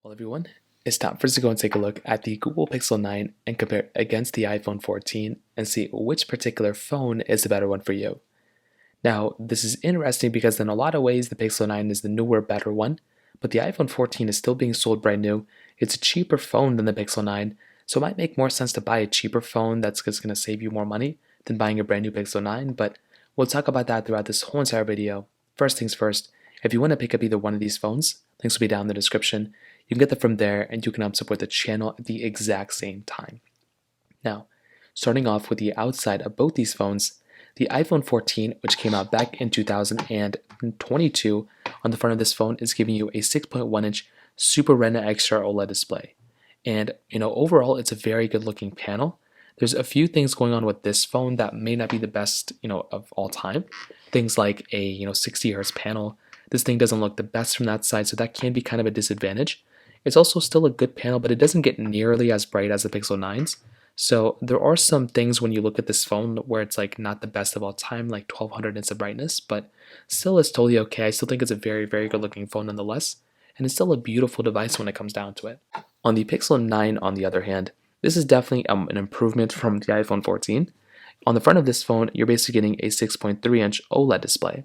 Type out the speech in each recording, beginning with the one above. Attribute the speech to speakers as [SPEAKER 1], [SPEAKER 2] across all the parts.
[SPEAKER 1] Well, everyone, it's time for us to go and take a look at the Google Pixel 9 and compare it against the iPhone 14 and see which particular phone is the better one for you. Now, this is interesting because in a lot of ways, the Pixel 9 is the newer, better one, but the iPhone 14 is still being sold brand new. It's a cheaper phone than the Pixel 9, so it might make more sense to buy a cheaper phone that's just going to save you more money than buying a brand new Pixel 9, but we'll talk about that throughout this whole entire video. First things first, if you want to pick up either one of these phones, links will be down in the description. You can get them from there and you can help support the channel at the exact same time. Now, starting off with the outside of both these phones, the iPhone 14, which came out back in 2022, on the front of this phone is giving you a 6.1-inch Super Retina XDR OLED display. And, overall, it's a very good looking panel. There's a few things going on with this phone that may not be the best, of all time. Things like a, 60 hertz panel. This thing doesn't look the best from that side, so that can be kind of a disadvantage. It's also still a good panel, but it doesn't get nearly as bright as the Pixel 9's. So there are some things when you look at this phone where it's like not the best of all time, like 1200 nits of brightness, but still it's totally okay. I still think it's a very, very good looking phone nonetheless, and it's still a beautiful device when it comes down to it. On the Pixel 9, on the other hand, this is definitely an improvement from the iPhone 14. On the front of this phone, you're basically getting a 6.3-inch OLED display.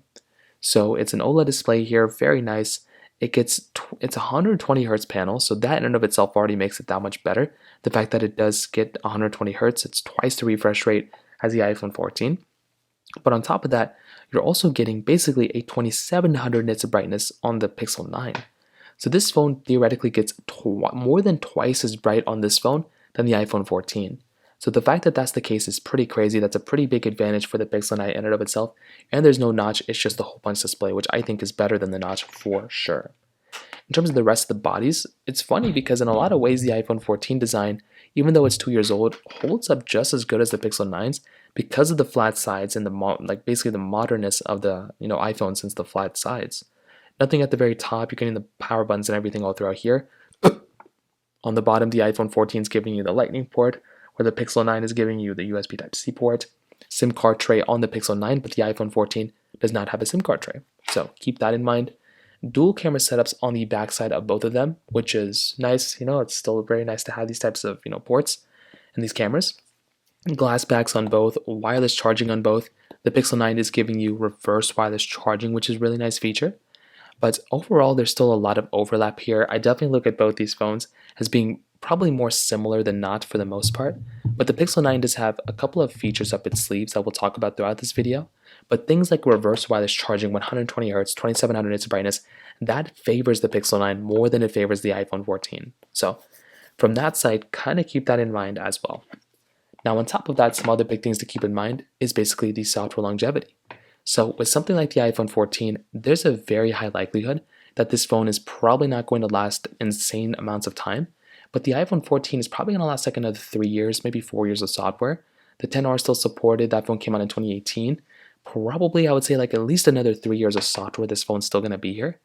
[SPEAKER 1] So it's an OLED display here, very nice. It's a 120 hertz panel, so that in and of itself already makes it that much better. The fact that it does get 120 hertz, it's twice the refresh rate as the iPhone 14. But on top of that, you're also getting basically a 2700 nits of brightness on the Pixel 9. So this phone theoretically gets more than twice as bright on this phone than the iPhone 14. So the fact that that's the case is pretty crazy. That's a pretty big advantage for the Pixel 9 in and of itself. And there's no notch, it's just the hole punch display, which I think is better than the notch for sure. In terms of the rest of the bodies, it's funny because in a lot of ways the iPhone 14 design, even though it's 2 years old, holds up just as good as the Pixel 9's because of the flat sides and basically the modernness of the iPhone since the flat sides. Nothing at the very top, you're getting the power buttons and everything all throughout here. On the bottom, the iPhone 14 is giving you the Lightning port, where the Pixel 9 is giving you the USB Type-C port, SIM card tray on the Pixel 9, but the iPhone 14 does not have a SIM card tray. So keep that in mind. Dual camera setups on the backside of both of them, which is nice. It's still very nice to have these types of ports and these cameras. Glass backs on both, wireless charging on both. The Pixel 9 is giving you reverse wireless charging, which is a really nice feature. But overall, there's still a lot of overlap here. I definitely look at both these phones as being probably more similar than not for the most part. But the Pixel 9 does have a couple of features up its sleeves that we'll talk about throughout this video. But things like reverse wireless charging, 120 Hz, 2700 nits of brightness, that favors the Pixel 9 more than it favors the iPhone 14. So from that side, kind of keep that in mind as well. Now on top of that, some other big things to keep in mind is basically the software longevity. So with something like the iPhone 14, there's a very high likelihood that this phone is probably not going to last insane amounts of time, but the iPhone 14 is probably going to last like another 3 years, maybe 4 years of software. The 10R is still supported. That phone came out in 2018. Probably, I would say, like at least another 3 years of software this phone's still going to be here.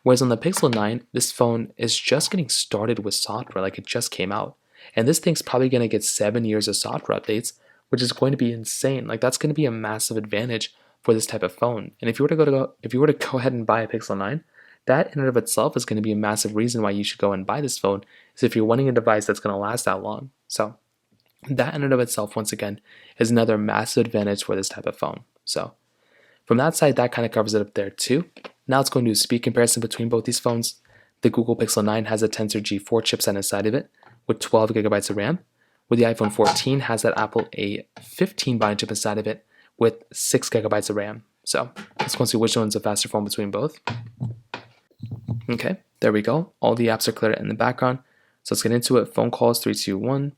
[SPEAKER 1] Whereas on the Pixel 9, this phone is just getting started with software, like it just came out. And this thing's probably going to get 7 years of software updates, which is going to be insane. Like that's going to be a massive advantage for this type of phone. And if you were to go ahead and buy a Pixel 9, that in and of itself is going to be a massive reason why you should go and buy this phone, is if you're wanting a device that's going to last that long. So that in and of itself, once again, is another massive advantage for this type of phone. So from that side, that kind of covers it up there too. Now let's go and do a speed comparison between both these phones. The Google Pixel 9 has a Tensor G4 chipset inside of it with 12 gigabytes of RAM, where the iPhone 14 has that Apple A15 Bionic chip inside of it with 6 gigabytes of RAM. So let's go and see which one's a faster phone between both. Okay, there we go. All the apps are cleared in the background. So let's get into it. Phone calls, 3, 2, 1.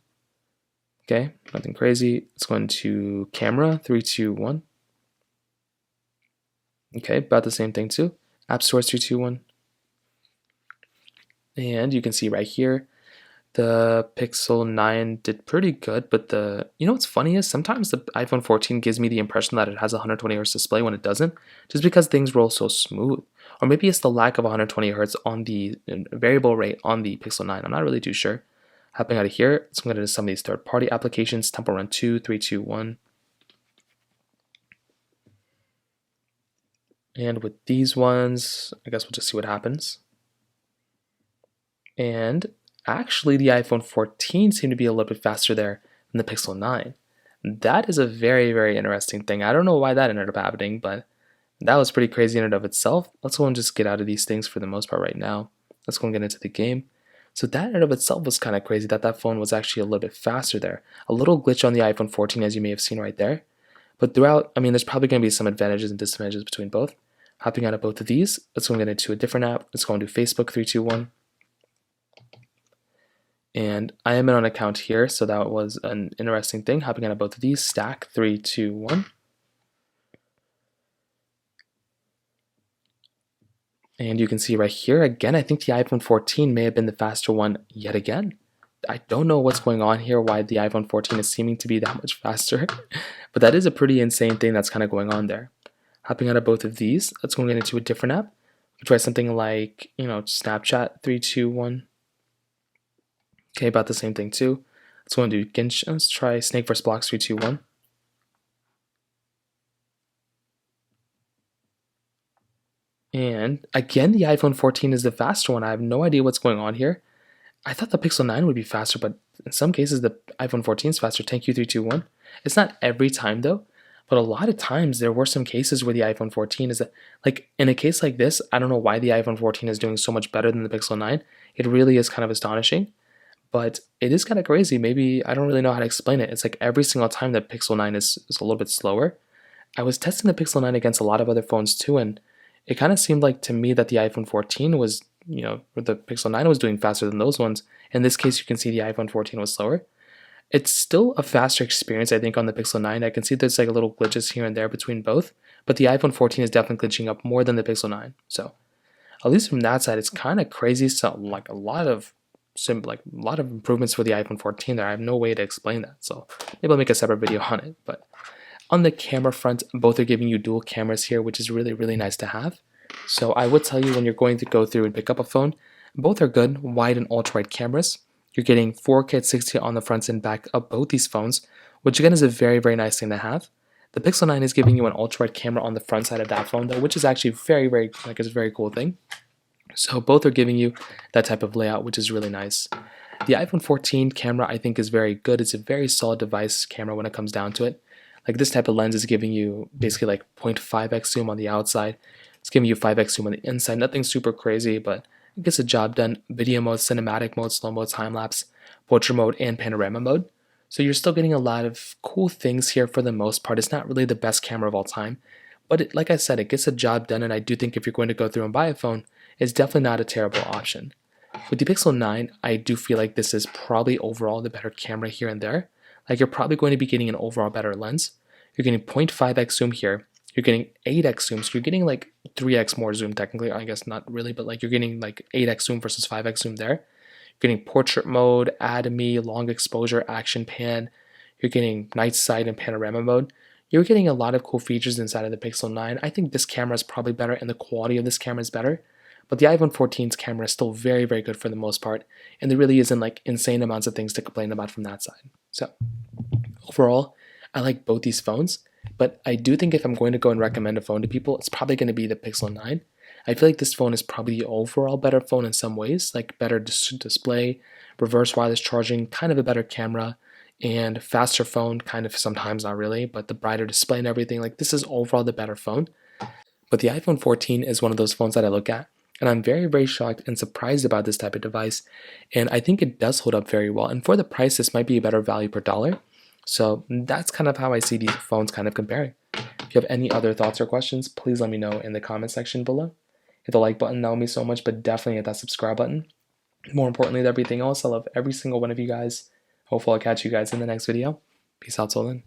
[SPEAKER 1] Okay, nothing crazy. Let's go into camera, 3, 2, 1. Okay, about the same thing too. App Store, 3, 2, 1. And you can see right here, the Pixel 9 did pretty good, but what's funny is sometimes the iPhone 14 gives me the impression that it has a 120 Hz display when it doesn't, just because things roll so smooth. Or maybe it's the lack of 120 Hz on the variable rate on the Pixel 9. I'm not really too sure. Hopping out of here, so I'm going to do some of these third-party applications. Temple Run 2, 3, 2, 1. And with these ones, I guess we'll just see what happens. And actually, the iPhone 14 seemed to be a little bit faster there than the Pixel 9. That is a very, very interesting thing. I don't know why that ended up happening, but that was pretty crazy in and of itself. Let's go and just get out of these things for the most part right now. Let's go and get into the game. So that in and of itself was kind of crazy that that phone was actually a little bit faster there. A little glitch on the iPhone 14 as you may have seen right there. But throughout, I mean, there's probably going to be some advantages and disadvantages between both. Hopping out of both of these, let's go and get into a different app. Let's go and do Facebook 321. And I am in an account here, so that was an interesting thing. Hopping out of both of these, stack 321. And you can see right here, again, I think the iPhone 14 may have been the faster one yet again. I don't know what's going on here, why the iPhone 14 is seeming to be that much faster, but that is a pretty insane thing that's kind of going on there. Hopping out of both of these, let's go and get into a different app. We'll try something like, Snapchat 321. Okay, about the same thing too. Let's go and do Genshin. Let's try Snake vs. Blocks 321. And again, the iPhone 14 is the faster one. I have no idea what's going on here. I thought the Pixel 9 would be faster, but in some cases the iPhone 14 is faster. Thank you 321. It's not every time though, but a lot of times there were some cases where the iPhone 14 is like in a case like this, I don't know why the iPhone 14 is doing so much better than the Pixel 9. It really is kind of astonishing, but it is kind of crazy. Maybe I don't really know how to explain it. It's like every single time the Pixel 9 is a little bit slower. I was testing the Pixel 9 against a lot of other phones too, and it kind of seemed like to me that the iPhone 14 was, the Pixel 9 was doing faster than those ones. In this case, you can see the iPhone 14 was slower. It's still a faster experience, I think, on the Pixel 9. I can see there's like a little glitches here and there between both, but the iPhone 14 is definitely glitching up more than the Pixel 9. So, at least from that side, it's kind of crazy. So, like a lot of improvements for the iPhone 14 there. I have no way to explain that. So, maybe I'll make a separate video on it, but on the camera front, both are giving you dual cameras here, which is really, really nice to have. So I would tell you when you're going to go through and pick up a phone, both are good, wide and ultra-wide cameras. You're getting 4K at 60 on the front and back of both these phones, which again is a very, very nice thing to have. The Pixel 9 is giving you an ultra-wide camera on the front side of that phone though, which is actually very, very, it's a very cool thing. So both are giving you that type of layout, which is really nice. The iPhone 14 camera I think is very good. It's a very solid device camera when it comes down to it. Like this type of lens is giving you basically like 0.5x zoom on the outside. It's giving you 5x zoom on the inside. Nothing super crazy, but it gets the job done. Video mode, cinematic mode, slow mode, time lapse, portrait mode, and panorama mode. So you're still getting a lot of cool things here for the most part. It's not really the best camera of all time, but like I said, it gets the job done. And I do think if you're going to go through and buy a phone, it's definitely not a terrible option. With the Pixel 9, I do feel like this is probably overall the better camera here and there. Like you're probably going to be getting an overall better lens. You're getting 0.5x zoom here. You're getting 8x zoom. So you're getting like 3x more zoom technically. I guess not really, but like you're getting like 8x zoom versus 5x zoom there. You're getting portrait mode, ADME, long exposure, action pan. You're getting night sight and panorama mode. You're getting a lot of cool features inside of the Pixel 9. I think this camera is probably better and the quality of this camera is better. But the iPhone 14's camera is still very, very good for the most part. And there really isn't like insane amounts of things to complain about from that side. So overall, I like both these phones, but I do think if I'm going to go and recommend a phone to people, it's probably going to be the Pixel 9. I feel like this phone is probably the overall better phone in some ways, like better display, reverse wireless charging, kind of a better camera, and faster phone, kind of sometimes not really, but the brighter display and everything. Like this is overall the better phone. But the iPhone 14 is one of those phones that I look at, and I'm very, very shocked and surprised about this type of device. And I think it does hold up very well. And for the price, this might be a better value per dollar. So that's kind of how I see these phones kind of comparing. If you have any other thoughts or questions, please let me know in the comment section below. Hit the like button, that would mean so much, but definitely hit that subscribe button. More importantly than everything else, I love every single one of you guys. Hopefully I'll catch you guys in the next video. Peace out till then.